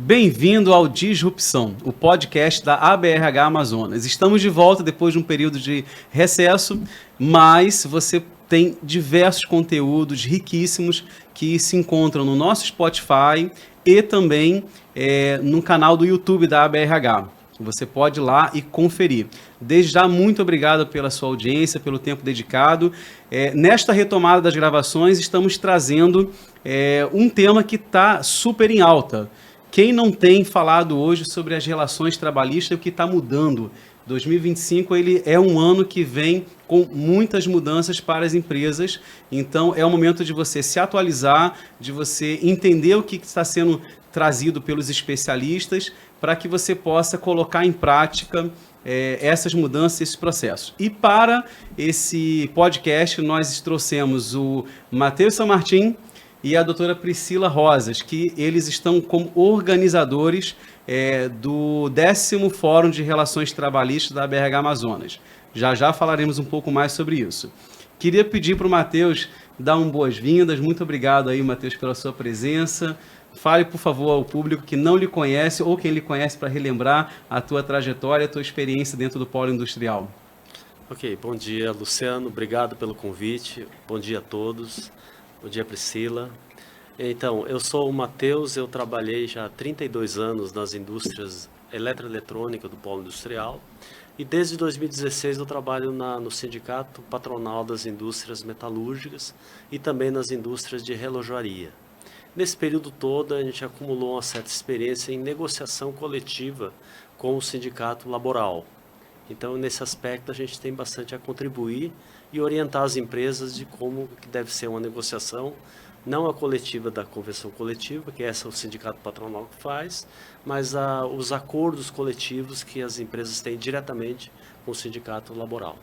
Bem-vindo ao Disrupção, o podcast da ABRH Amazonas. Estamos de volta depois de um período de recesso, mas você tem diversos conteúdos riquíssimos que se encontram no nosso Spotify e também no canal do YouTube da ABRH. Você pode ir lá e conferir. Desde já, muito obrigado pela sua audiência, pelo tempo dedicado. Nesta retomada das gravações, estamos trazendo um tema que está super em alta. Quem não tem falado hoje sobre as relações trabalhistas e o que está mudando? 2025 ele é um ano que vem com muitas mudanças para as empresas, então é o momento de você se atualizar, de você entender o que está sendo trazido pelos especialistas, para que você possa colocar em prática essas mudanças, esses processos. E para esse podcast, nós trouxemos o Matheus San Martín e a doutora Priscila Rosas, que eles estão como organizadores do 10º Fórum de Relações Trabalhistas da ABRH Amazonas. Já falaremos um pouco mais sobre isso. Queria pedir para o Matheus dar boas-vindas. Muito obrigado aí, Matheus, pela sua presença. Fale, por favor, ao público que não lhe conhece ou quem lhe conhece para relembrar a tua trajetória, a tua experiência dentro do polo industrial. Ok, bom dia, Luciano. Obrigado pelo convite. Bom dia a todos. Bom dia, Priscila. Então, eu sou o Matheus, eu trabalhei já há 32 anos nas indústrias eletroeletrônicas do polo industrial e desde 2016 eu trabalho no Sindicato Patronal das Indústrias Metalúrgicas e também nas indústrias de relojoaria. Nesse período todo, a gente acumulou uma certa experiência em negociação coletiva com o sindicato laboral. Então, nesse aspecto, a gente tem bastante a contribuir e orientar as empresas de como que deve ser uma negociação, não a coletiva da convenção coletiva, que essa o sindicato patronal que faz, mas os acordos coletivos que as empresas têm diretamente com o sindicato laboral.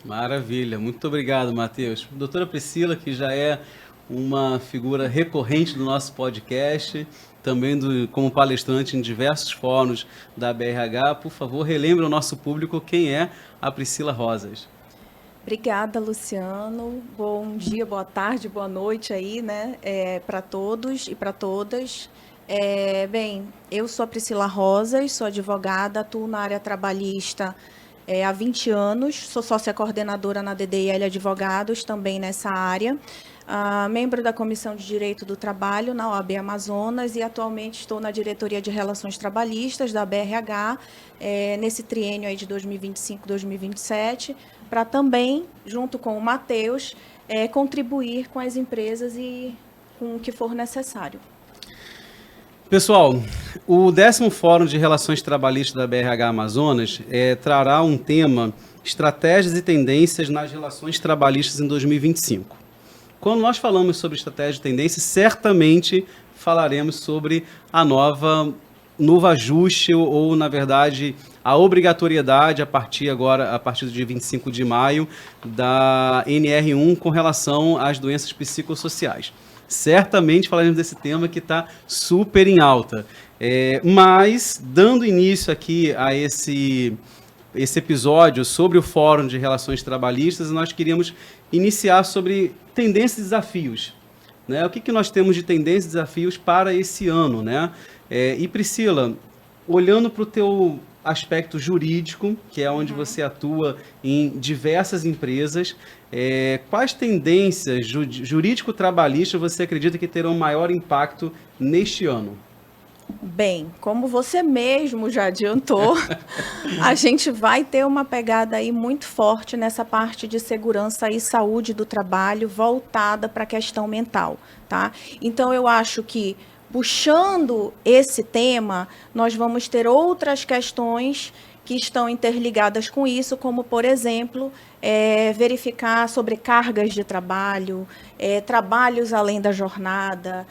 Maravilha, muito obrigado, Matheus. Doutora Priscila, que já é uma figura recorrente do nosso podcast, também como palestrante em diversos fóruns da ABRH, por favor, relembre ao nosso público quem é a Priscila Rosas. Obrigada, Luciano. Bom dia, boa tarde, boa noite aí, né, para todos e para todas. Bem, eu sou a Priscila Rosas, sou advogada, atuo na área trabalhista há 20 anos, sou sócia coordenadora na DDIL Advogados, também nessa área. Membro da Comissão de Direito do Trabalho na OAB Amazonas e atualmente estou na Diretoria de Relações Trabalhistas da BRH, nesse triênio aí de 2025-2027, para também, junto com o Matheus, contribuir com as empresas e com o que for necessário. Pessoal, o 10º Fórum de Relações Trabalhistas da BRH Amazonas trará um tema: estratégias e tendências nas relações trabalhistas em 2025. Quando nós falamos sobre estratégia e tendência, certamente falaremos sobre a novo ajuste ou, na verdade, a obrigatoriedade a partir do dia 25 de maio, da NR1 com relação às doenças psicossociais. Certamente falaremos desse tema que está super em alta. Mas, dando início aqui a esse episódio sobre o Fórum de Relações Trabalhistas, nós queríamos iniciar sobre tendências e desafios, né? O que nós temos de tendências e desafios para esse ano, né? E Priscila, olhando para o teu aspecto jurídico, que é onde você atua em diversas empresas, quais tendências jurídico-trabalhistas você acredita que terão maior impacto neste ano? Bem, como você mesmo já adiantou, a gente vai ter uma pegada aí muito forte nessa parte de segurança e saúde do trabalho voltada para a questão mental, tá? Então, eu acho que, puxando esse tema, nós vamos ter outras questões que estão interligadas com isso, como, por exemplo, verificar sobrecargas de trabalho, trabalhos além da jornada,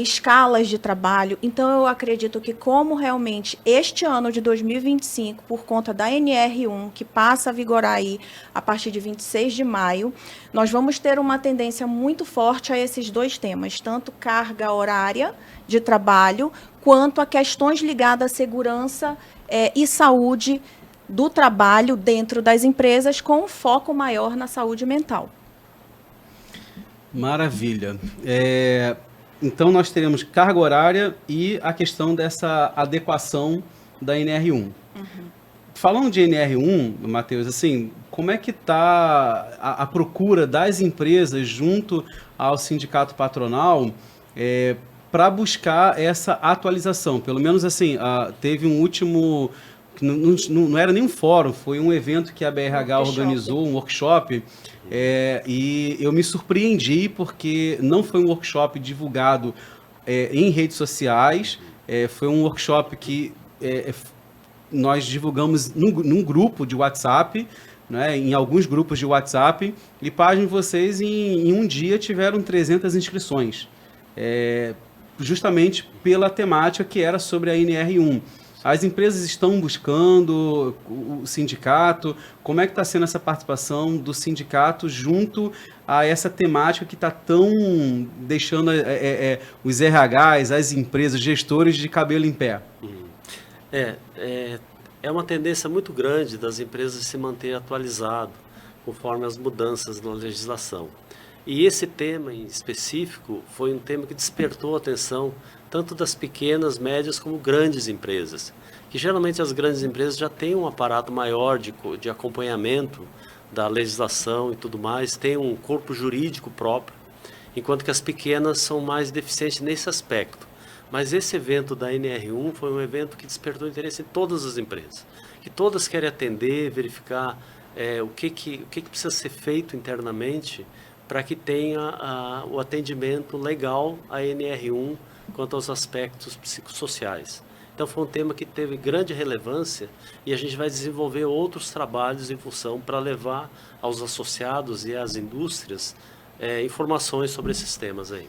escalas de trabalho. Então, eu acredito que, como realmente este ano de 2025, por conta da NR1, que passa a vigorar aí a partir de 26 de maio, nós vamos ter uma tendência muito forte a esses dois temas, tanto carga horária de trabalho, quanto a questões ligadas à segurança e saúde do trabalho dentro das empresas, com um foco maior na saúde mental. Maravilha. Então, nós teremos carga horária e a questão dessa adequação da NR1. Falando de NR1, Matheus, assim, como é que está a procura das empresas junto ao sindicato patronal para buscar essa atualização? Pelo menos, assim, teve um último... Não era nem um fórum, foi um evento que a BRH organizou, um workshop, e eu me surpreendi porque não foi um workshop divulgado em redes sociais, foi um workshop que nós divulgamos num grupo de WhatsApp, né, em alguns grupos de WhatsApp, e pasmem vocês, em um dia tiveram 300 inscrições, justamente pela temática que era sobre a NR1. As empresas estão buscando o sindicato? Como é que está sendo essa participação do sindicato junto a essa temática que está tão deixando os RHs, as empresas, gestores de cabelo em pé? É uma tendência muito grande das empresas se manter atualizado conforme as mudanças na legislação. E esse tema em específico foi um tema que despertou a atenção tanto das pequenas, médias como grandes empresas, que geralmente as grandes empresas já têm um aparato maior de acompanhamento da legislação e tudo mais, tem um corpo jurídico próprio, enquanto que as pequenas são mais deficientes nesse aspecto. Mas esse evento da NR1 foi um evento que despertou interesse em todas as empresas, que todas querem atender, verificar o que precisa ser feito internamente para que tenha o atendimento legal à NR1 quanto aos aspectos psicossociais. Então foi um tema que teve grande relevância e a gente vai desenvolver outros trabalhos em função para levar aos associados e às indústrias informações sobre esses temas aí.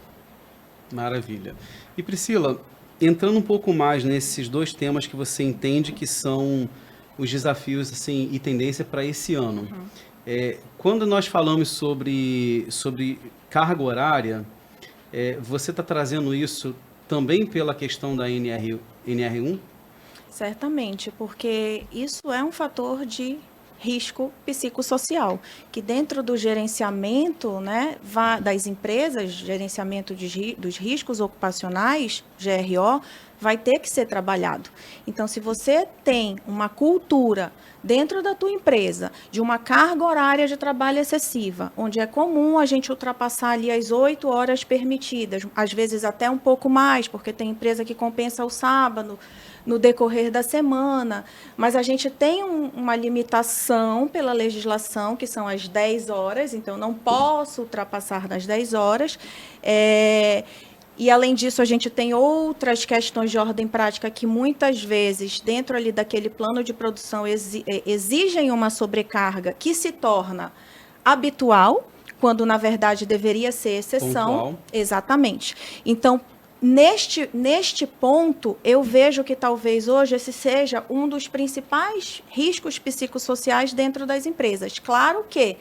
Maravilha. E Priscila, entrando um pouco mais nesses dois temas que você entende que são os desafios assim, e tendência para esse ano. Quando nós falamos sobre carga horária, você está trazendo isso também pela questão da NR1? Certamente, porque isso é um fator de risco psicossocial, que dentro do gerenciamento, né, das empresas, gerenciamento dos riscos ocupacionais, GRO, vai ter que ser trabalhado. Então, se você tem uma cultura dentro da tua empresa de uma carga horária de trabalho excessiva, onde é comum a gente ultrapassar ali as 8 horas permitidas, às vezes até um pouco mais, porque tem empresa que compensa o sábado, no decorrer da semana, mas a gente tem uma limitação pela legislação, que são as 10 horas, então não posso ultrapassar das 10 horas, e além disso a gente tem outras questões de ordem prática que muitas vezes, dentro ali daquele plano de produção, exigem uma sobrecarga que se torna habitual, quando na verdade deveria ser exceção. Pontual. Exatamente. Então, Neste ponto, eu vejo que talvez hoje esse seja um dos principais riscos psicossociais dentro das empresas. Claro que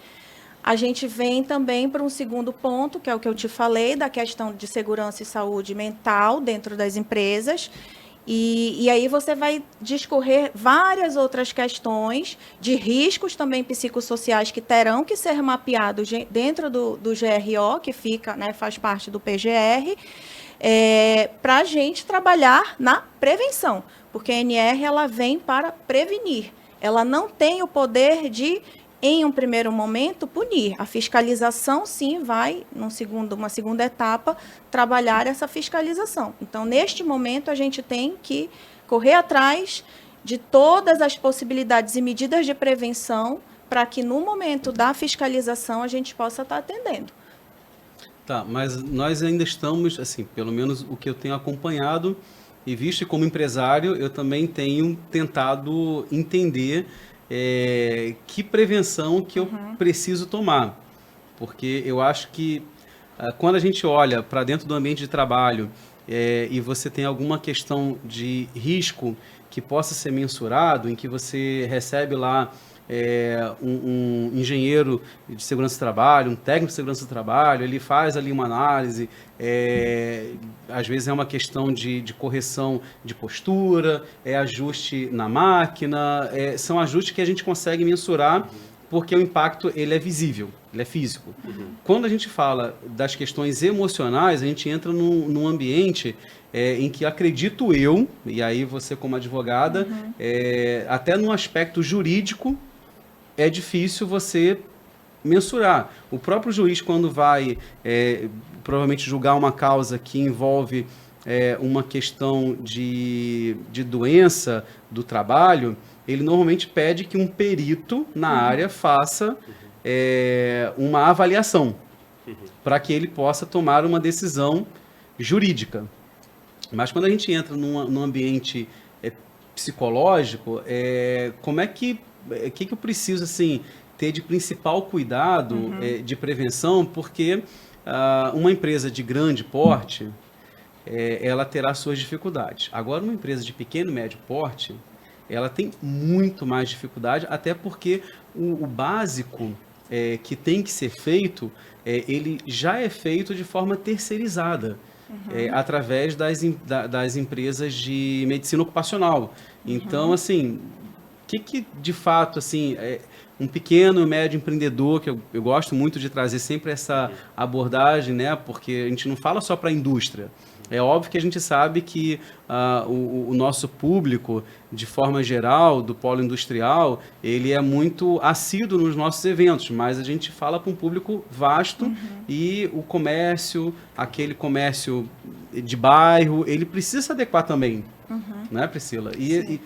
a gente vem também para um segundo ponto, que é o que eu te falei, da questão de segurança e saúde mental dentro das empresas. E aí você vai discorrer várias outras questões de riscos também psicossociais que terão que ser mapeados dentro do GRO, que fica, né, faz parte do PGR, para a gente trabalhar na prevenção, porque a NR ela vem para prevenir, ela não tem o poder de, em um primeiro momento, punir. A fiscalização, sim, vai, uma segunda etapa, trabalhar essa fiscalização. Então, neste momento, a gente tem que correr atrás de todas as possibilidades e medidas de prevenção para que, no momento da fiscalização, a gente possa estar atendendo. Tá, mas nós ainda estamos, assim, pelo menos o que eu tenho acompanhado e visto como empresário, eu também tenho tentado entender que prevenção que eu preciso tomar. Porque eu acho que quando a gente olha para dentro do ambiente de trabalho e você tem alguma questão de risco que possa ser mensurado, em que você recebe lá um engenheiro de segurança do trabalho, um técnico de segurança do trabalho, ele faz ali uma análise, às vezes é uma questão de correção de postura, ajuste na máquina, são ajustes que a gente consegue mensurar porque o impacto ele é visível, ele é físico. Quando a gente fala das questões emocionais, a gente entra num ambiente em que acredito eu, e aí você como advogada, até no aspecto jurídico, é difícil você mensurar. O próprio juiz, quando vai provavelmente julgar uma causa que envolve uma questão de doença do trabalho, ele normalmente pede que um perito na área faça uma avaliação para que ele possa tomar uma decisão jurídica. Mas quando a gente entra num ambiente psicológico, como é que eu preciso assim ter de principal cuidado de prevenção? Porque uma empresa de grande porte, ela terá suas dificuldades. Agora, uma empresa de pequeno e médio porte, ela tem muito mais dificuldade, até porque o básico que tem que ser feito, ele já é feito de forma terceirizada, através das empresas de medicina ocupacional. Então, assim, o que de fato, assim, um pequeno e médio empreendedor, que eu gosto muito de trazer sempre essa abordagem, né? Porque a gente não fala só para a indústria. É óbvio que a gente sabe que o nosso público, de forma geral, do polo industrial, ele é muito assíduo nos nossos eventos, mas a gente fala para um público vasto e o comércio, aquele comércio de bairro, ele precisa se adequar também, né, Priscila? E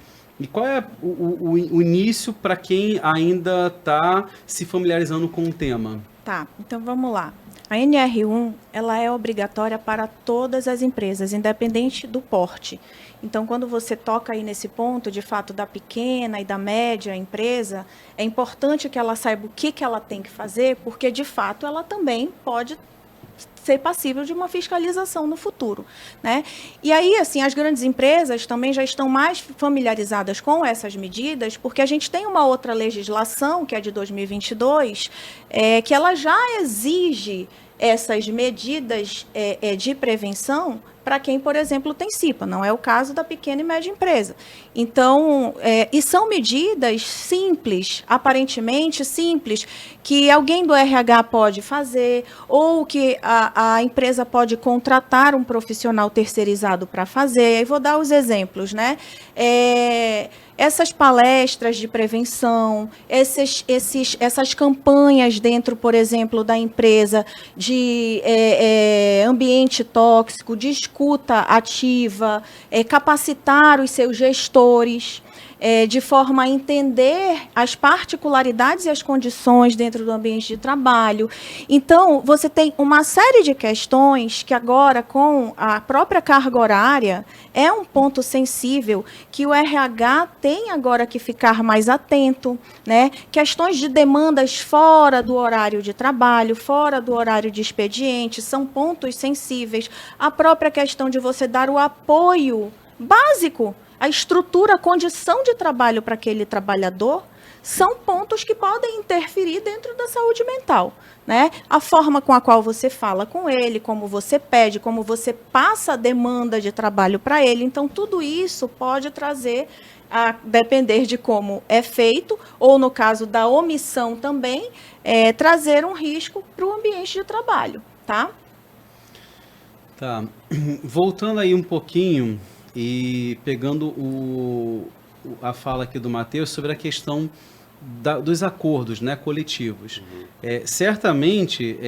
qual é o início para quem ainda está se familiarizando com o tema? Tá, então vamos lá. A NR1, ela é obrigatória para todas as empresas, independente do porte. Então, quando você toca aí nesse ponto, de fato, da pequena e da média empresa, é importante que ela saiba o que ela tem que fazer, porque, de fato, ela também pode ser passível de uma fiscalização no futuro, né? E aí, assim, as grandes empresas também já estão mais familiarizadas com essas medidas, porque a gente tem uma outra legislação, que é de 2022, que ela já exige essas medidas de prevenção para quem, por exemplo, tem CIPA. Não é o caso da pequena e média empresa. Então, e são medidas simples, aparentemente simples, que alguém do RH pode fazer, ou que a empresa pode contratar um profissional terceirizado para fazer. Aí vou dar os exemplos, né? Essas palestras de prevenção, essas campanhas dentro, por exemplo, da empresa de ambiente tóxico, de escuta ativa, capacitar os seus gestores, de forma a entender as particularidades e as condições dentro do ambiente de trabalho. Então, você tem uma série de questões que agora, com a própria carga horária, é um ponto sensível que o RH tem agora que ficar mais atento, né? Questões de demandas fora do horário de trabalho, fora do horário de expediente, são pontos sensíveis. A própria questão de você dar o apoio básico, a estrutura, a condição de trabalho para aquele trabalhador, são pontos que podem interferir dentro da saúde mental, né? A forma com a qual você fala com ele, como você pede, como você passa a demanda de trabalho para ele. Então, tudo isso pode trazer, a depender de como é feito, ou no caso da omissão também, trazer um risco para o ambiente de trabalho, tá? Tá. Voltando aí um pouquinho e pegando a fala aqui do Matheus sobre a questão dos acordos, né, coletivos. Certamente,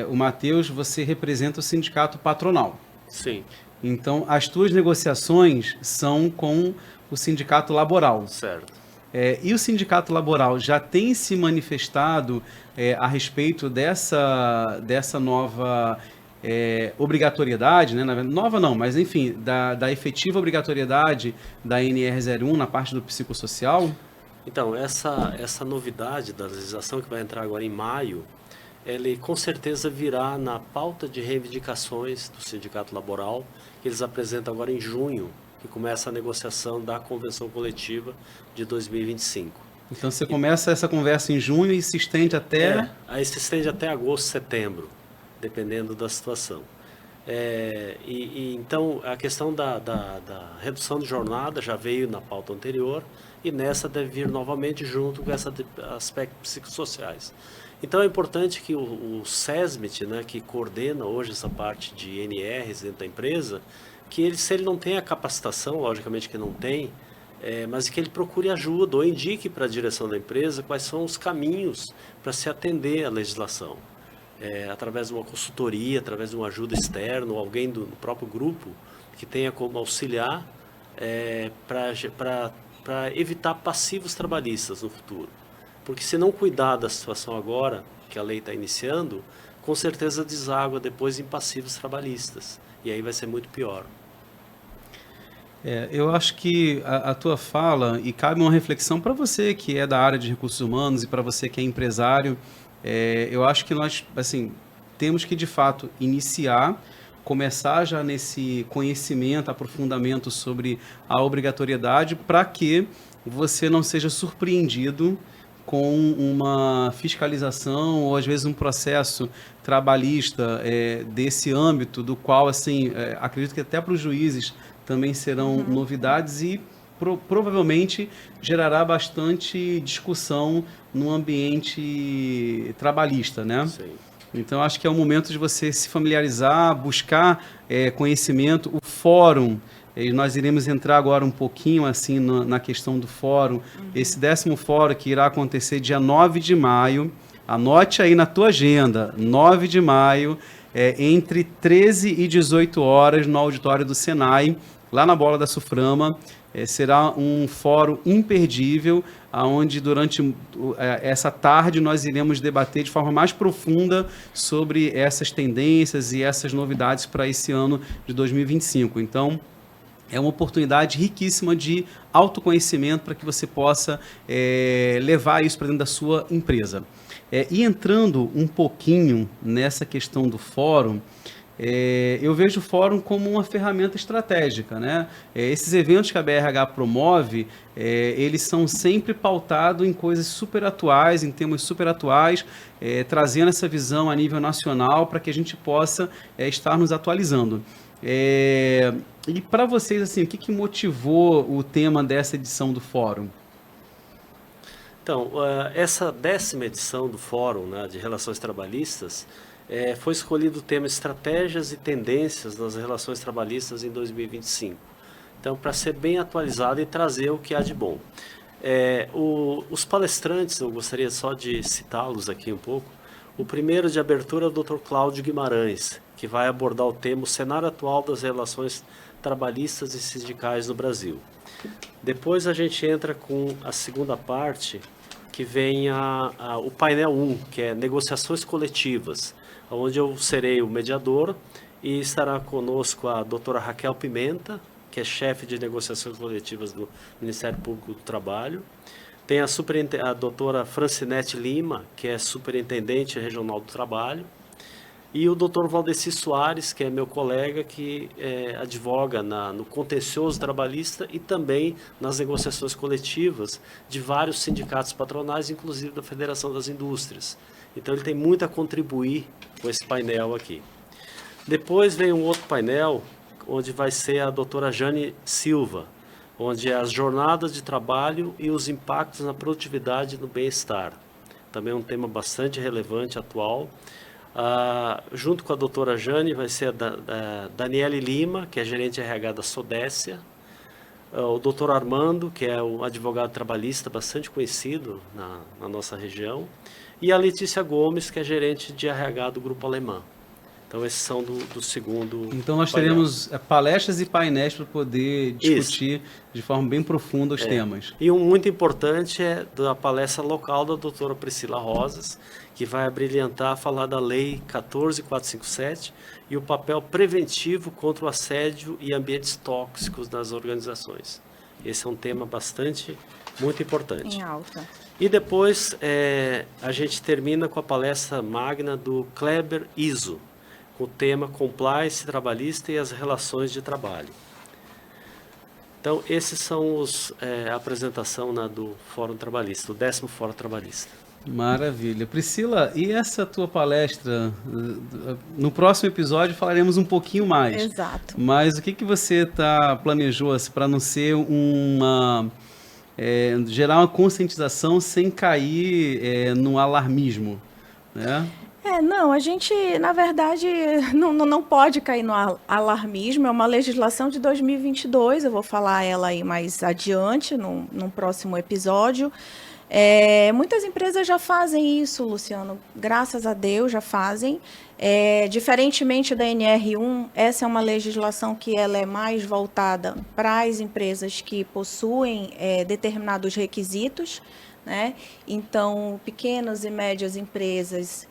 o Matheus, você representa o sindicato patronal. Sim. Então, as tuas negociações são com o sindicato laboral. Certo. E o sindicato laboral já tem se manifestado a respeito dessa nova obrigatoriedade, né? Nova não, mas enfim, da efetiva obrigatoriedade da NR01 na parte do psicossocial? Então, essa novidade da legislação que vai entrar agora em maio, ele com certeza virá na pauta de reivindicações do sindicato laboral, que eles apresentam agora em junho, que começa a negociação da convenção coletiva de 2025. Então você começa essa conversa em junho e se estende até... Aí se estende até agosto, setembro, dependendo da situação. Então, a questão da redução de jornada já veio na pauta anterior, e nessa deve vir novamente junto com esse aspectos psicossociais. Então é importante que o SESMIT, né, que coordena hoje essa parte de NRs dentro da empresa, que ele, se ele não tem a capacitação, logicamente que não tem, mas que ele procure ajuda ou indique para a direção da empresa quais são os caminhos para se atender à legislação. Através de uma consultoria, através de uma ajuda externa, ou alguém do próprio grupo que tenha como auxiliar para evitar passivos trabalhistas no futuro. Porque se não cuidar da situação agora, que a lei está iniciando, com certeza deságua depois em passivos trabalhistas. E aí vai ser muito pior. Eu acho que a tua fala, e cabe uma reflexão para você que é da área de recursos humanos e para você que é empresário, eu acho que nós, assim, temos que de fato começar já nesse conhecimento, aprofundamento sobre a obrigatoriedade, para que você não seja surpreendido com uma fiscalização ou às vezes um processo trabalhista desse âmbito, do qual, assim, acredito que até para os juízes também serão novidades e provavelmente gerará bastante discussão no ambiente trabalhista, né? Sim. Então, acho que é o momento de você se familiarizar, buscar conhecimento. O fórum, nós iremos entrar agora um pouquinho assim na questão do fórum. Esse 10º fórum que irá acontecer dia 9 de maio, anote aí na tua agenda, 9 de maio, entre 13 e 18 horas no auditório do Senai, lá na Bola da Suframa. Será um fórum imperdível, onde durante essa tarde nós iremos debater de forma mais profunda sobre essas tendências e essas novidades para esse ano de 2025. Então, é uma oportunidade riquíssima de autoconhecimento para que você possa levar isso para dentro da sua empresa. E entrando um pouquinho nessa questão do fórum, eu vejo o fórum como uma ferramenta estratégica, né? Esses eventos que a BRH promove, eles são sempre pautados em coisas super atuais, em temas super atuais, trazendo essa visão a nível nacional para que a gente possa estar nos atualizando. E para vocês, assim, o que motivou o tema dessa edição do fórum? Então, essa 10ª edição do Fórum, né, de Relações Trabalhistas, foi escolhido o tema Estratégias e Tendências nas Relações Trabalhistas em 2025. Então, para ser bem atualizado e trazer o que há de bom. Os palestrantes, eu gostaria só de citá-los aqui um pouco. O primeiro de abertura é o Dr. Cláudio Guimarães, que vai abordar o tema o cenário atual das relações trabalhistas e sindicais no Brasil. Depois a gente entra com a segunda parte, que vem o painel 1, que é negociações coletivas, onde eu serei o mediador e estará conosco a doutora Raquel Pimenta, que é chefe de negociações coletivas do Ministério Público do Trabalho. Tem a doutora Francinete Lima, que é superintendente regional do trabalho. E o doutor Valdeci Soares, que é meu colega, que advoga no contencioso trabalhista e também nas negociações coletivas de vários sindicatos patronais, inclusive da Federação das Indústrias. Então ele tem muito a contribuir com esse painel aqui. Depois vem um outro painel, onde vai ser a doutora Jane Silva, onde é as jornadas de trabalho e os impactos na produtividade e no bem-estar. Também é um tema bastante relevante, atual. Junto com a doutora Jane vai ser a Daniele Lima, que é gerente RH da Sodécia, o doutor Armando, que é um advogado trabalhista bastante conhecido na nossa região, e a Letícia Gomes, que é gerente de RH do Grupo Alemã. Então, esses são do segundo. Então, nós teremos palestras e painéis para poder discutir de forma bem profunda os temas. E um muito importante é da palestra local da doutora Priscila Rosas, que vai abrilhantar, falar da Lei 14.457 e o papel preventivo contra o assédio e ambientes tóxicos nas organizações. Esse é um tema muito importante. Em alta. E depois a gente termina com a palestra magna do Kleber Iso, com o tema Compliance Trabalhista e as Relações de Trabalho. Então, esses são a apresentação do Fórum Trabalhista, o 10º Fórum Trabalhista. Maravilha. Priscila, e essa tua palestra? No próximo episódio falaremos um pouquinho mais. Exato. Mas o que você planejou para não ser gerar uma conscientização sem cair no alarmismo, né? Não, a gente, na verdade, não pode cair no alarmismo. É uma legislação de 2022, eu vou falar ela aí mais adiante, num próximo episódio. Muitas empresas já fazem isso, Luciano, graças a Deus já fazem. Diferentemente da NR1, essa é uma legislação que ela é mais voltada para as empresas que possuem determinados requisitos, né? Então, pequenas e médias empresas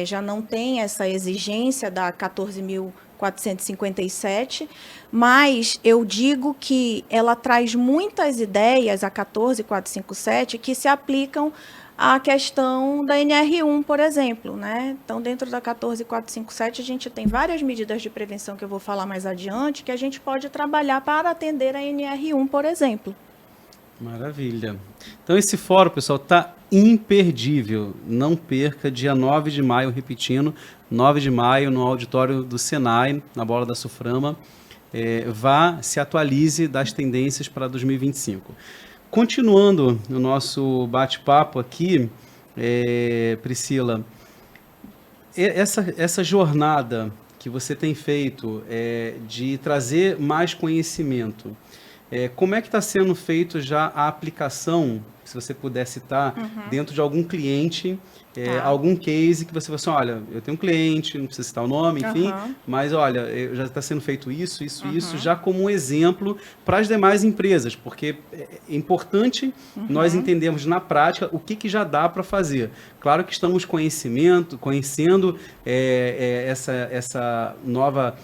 já não têm essa exigência da 14.457, mas eu digo que ela traz muitas ideias, a 14.457, que se aplicam à questão da NR1, por exemplo, né? Então, dentro da 14.457, a gente tem várias medidas de prevenção que eu vou falar mais adiante, que a gente pode trabalhar para atender a NR1, por exemplo. Maravilha. Então esse fórum, pessoal, está imperdível. Não perca, dia 9 de maio, repetindo, 9 de maio, no auditório do Senai, na Bola da Suframa. Vá, se atualize das tendências para 2025. Continuando o nosso bate-papo aqui, Priscila, essa jornada que você tem feito de trazer mais conhecimento, como é que está sendo feito já a aplicação, se você puder citar, dentro de algum cliente, algum case que você fala assim, olha, eu tenho um cliente, não precisa citar o nome, enfim, mas olha, já está sendo feito isso, já como um exemplo para as demais empresas, porque é importante nós entendermos na prática o que já dá para fazer. Claro que estamos conhecendo essa nova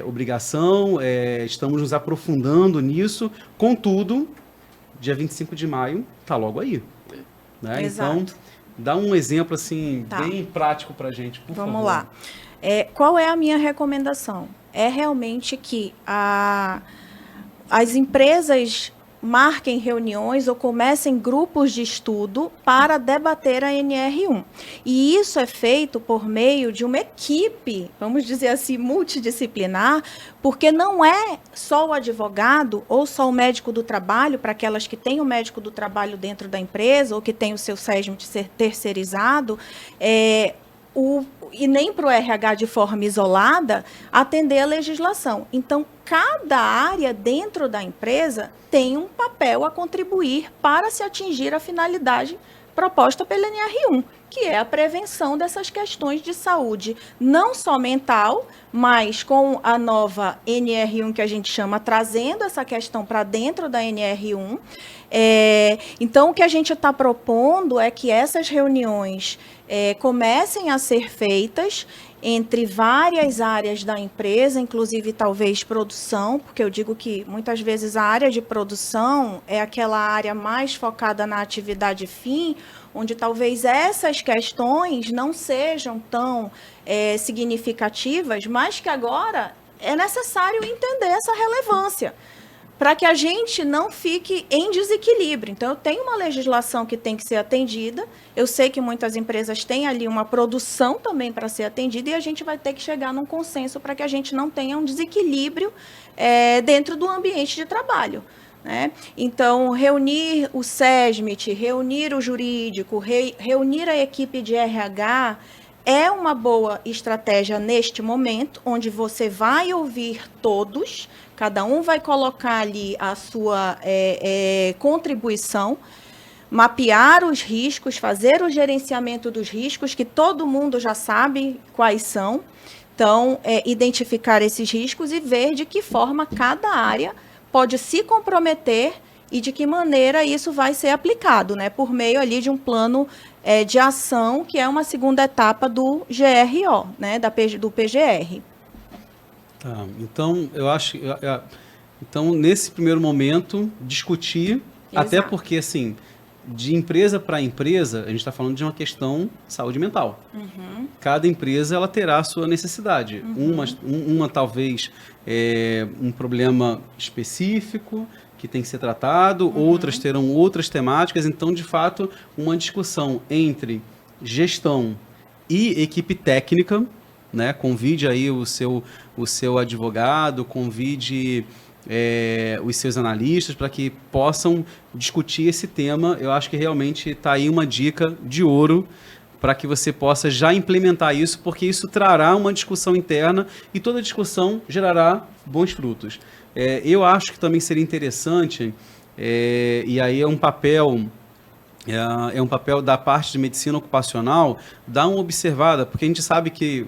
obrigação, estamos nos aprofundando nisso, contudo, dia 25 de maio está logo aí. Né? Então, dá um exemplo assim, bem prático para a gente, por favor. Vamos lá. Qual é a minha recomendação? É realmente que as empresas marquem reuniões ou comecem grupos de estudo para debater a NR1. E isso é feito por meio de uma equipe, vamos dizer assim, multidisciplinar, porque não é só o advogado ou só o médico do trabalho, para aquelas que têm o médico do trabalho dentro da empresa ou que tem o seu SESMIT terceirizado, e nem para o RH de forma isolada, atender a legislação. Então, cada área dentro da empresa tem um papel a contribuir para se atingir a finalidade proposta pela NR1, que é a prevenção dessas questões de saúde, não só mental, mas com a nova NR1 que a gente chama, trazendo essa questão para dentro da NR1. Então, o que a gente está propondo é que essas reuniões comecem a ser feitas entre várias áreas da empresa, inclusive talvez produção, porque eu digo que muitas vezes a área de produção é aquela área mais focada na atividade fim, onde talvez essas questões não sejam tão significativas, mas que agora é necessário entender essa relevância, para que a gente não fique em desequilíbrio. Então, eu tenho uma legislação que tem que ser atendida, eu sei que muitas empresas têm ali uma produção também para ser atendida, e a gente vai ter que chegar num consenso para que a gente não tenha um desequilíbrio dentro do ambiente de trabalho. Né? Então, reunir o SESMIT, reunir o jurídico, reunir a equipe de RH é uma boa estratégia neste momento, onde você vai ouvir todos, cada um vai colocar ali a sua contribuição, mapear os riscos, fazer o gerenciamento dos riscos, que todo mundo já sabe quais são. Então, identificar esses riscos e ver de que forma cada área pode se comprometer e de que maneira isso vai ser aplicado, né, por meio ali de um plano de ação, que é uma segunda etapa do GRO, né, do PGR. Tá, então, eu acho... Então, nesse primeiro momento, discutir, Exato. Até porque, assim, de empresa para empresa, a gente está falando de uma questão de saúde mental. Cada empresa ela terá a sua necessidade. Uma talvez um problema específico que tem que ser tratado, outras terão outras temáticas. Então, de fato, uma discussão entre gestão e equipe técnica, né? Convide aí o seu advogado, convide os seus analistas, para que possam discutir esse tema. Eu acho que realmente está aí uma dica de ouro para que você possa já implementar isso, porque isso trará uma discussão interna e toda discussão gerará bons frutos. Eu acho que também seria interessante, e aí é um papel da parte de medicina ocupacional, dar uma observada, porque a gente sabe que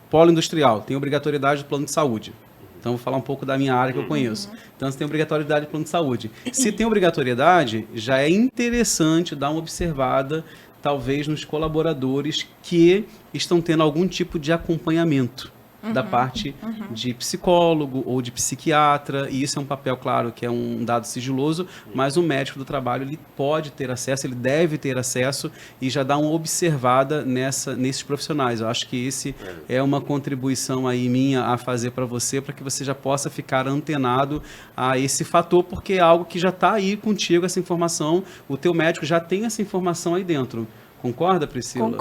polo industrial tem obrigatoriedade do plano de saúde. Então, vou falar um pouco da minha área que eu conheço. Então, você tem obrigatoriedade do plano de saúde. Se tem obrigatoriedade, já é interessante dar uma observada, talvez, nos colaboradores que estão tendo algum tipo de acompanhamento da parte de psicólogo ou de psiquiatra, e isso é um papel, claro, que é um dado sigiloso, mas o médico do trabalho ele pode ter acesso, ele deve ter acesso e já dá uma observada nesses profissionais. Eu acho que esse é uma contribuição aí minha a fazer para que você já possa ficar antenado a esse fator, porque é algo que já está aí contigo, essa informação, o teu médico já tem essa informação aí dentro. Concorda, Priscila?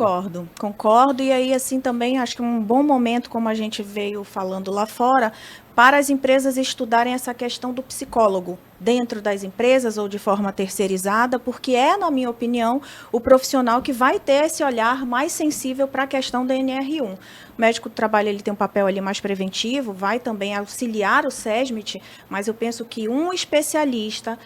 Concordo. E aí, assim, também acho que um bom momento, como a gente veio falando lá fora, para as empresas estudarem essa questão do psicólogo dentro das empresas ou de forma terceirizada, porque é, na minha opinião, o profissional que vai ter esse olhar mais sensível para a questão da NR1. O médico do trabalho ele tem um papel ali mais preventivo, vai também auxiliar o SESMIT, mas eu penso que um especialista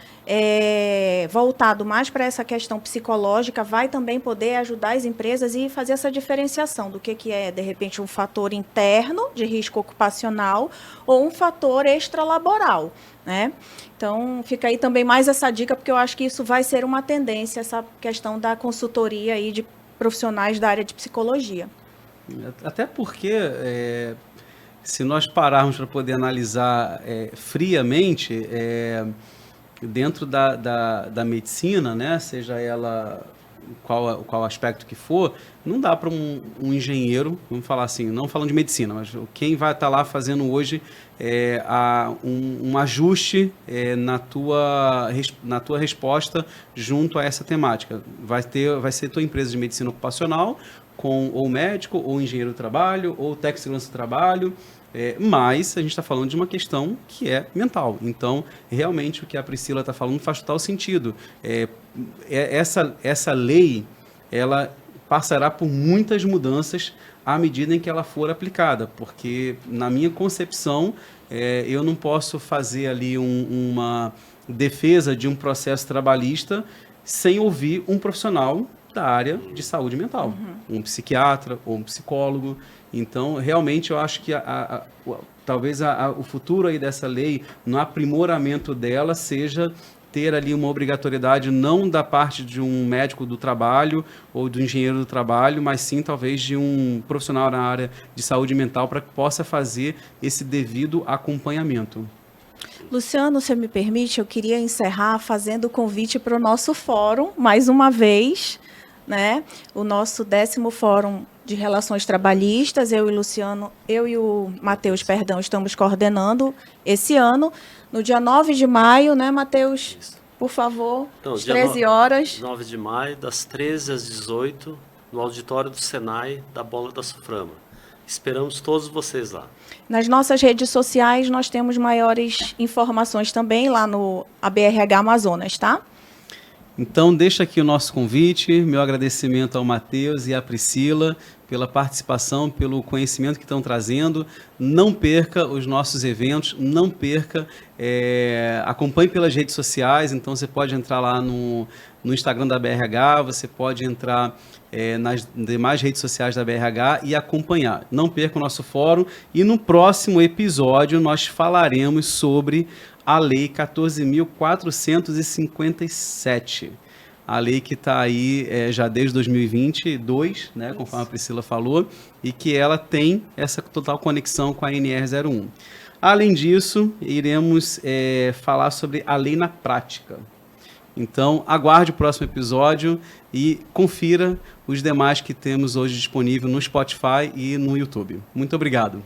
voltado mais para essa questão psicológica vai também poder ajudar as empresas e fazer essa diferenciação do que é, de repente, um fator interno de risco ocupacional ou um fator extralaboral, né? Então, fica aí também mais essa dica, porque eu acho que isso vai ser uma tendência, essa questão da consultoria aí de profissionais da área de psicologia. Até porque, se nós pararmos para poder analisar friamente, dentro da medicina, né, seja ela qual aspecto que for, não dá para um engenheiro, vamos falar assim, não falando de medicina, mas quem vai estar lá fazendo hoje um ajuste na tua resposta junto a essa temática. Vai ser tua empresa de medicina ocupacional, com ou médico, ou engenheiro do trabalho, ou técnico de segurança do trabalho, mas a gente está falando de uma questão que é mental. Então, realmente, o que a Priscila está falando faz total sentido. Essa lei, ela passará por muitas mudanças à medida em que ela for aplicada, porque, na minha concepção, eu não posso fazer ali uma defesa de um processo trabalhista sem ouvir um profissional da área de saúde mental, um psiquiatra ou um psicólogo. Então, realmente, eu acho que talvez o futuro aí dessa lei, no aprimoramento dela, seja ter ali uma obrigatoriedade não da parte de um médico do trabalho ou do engenheiro do trabalho, mas sim talvez de um profissional na área de saúde mental para que possa fazer esse devido acompanhamento. Luciano, se me permite, eu queria encerrar fazendo o convite para o nosso fórum, mais uma vez, né? O nosso 10º Fórum de Relações Trabalhistas, eu e o Matheus, estamos coordenando esse ano, no dia 9 de maio, né, Matheus? Isso. Por favor, então, às 13 horas. 9 de maio, das 13 às 18, no auditório do Senai, da Bola da Suframa. Esperamos todos vocês lá. Nas nossas redes sociais, nós temos maiores informações também lá no ABRH Amazonas, tá? Então, deixa aqui o nosso convite, meu agradecimento ao Matheus e à Priscila pela participação, pelo conhecimento que estão trazendo. Não perca os nossos eventos, não perca, acompanhe pelas redes sociais. Então, você pode entrar lá no Instagram da BRH, você pode entrar nas demais redes sociais da BRH e acompanhar. Não perca o nosso fórum e no próximo episódio nós falaremos sobre a Lei 14.457, a lei que está aí já desde 2022, né, conforme a Priscila falou, e que ela tem essa total conexão com a NR01. Além disso, iremos falar sobre a lei na prática. Então, aguarde o próximo episódio e confira os demais que temos hoje disponível no Spotify e no YouTube. Muito obrigado.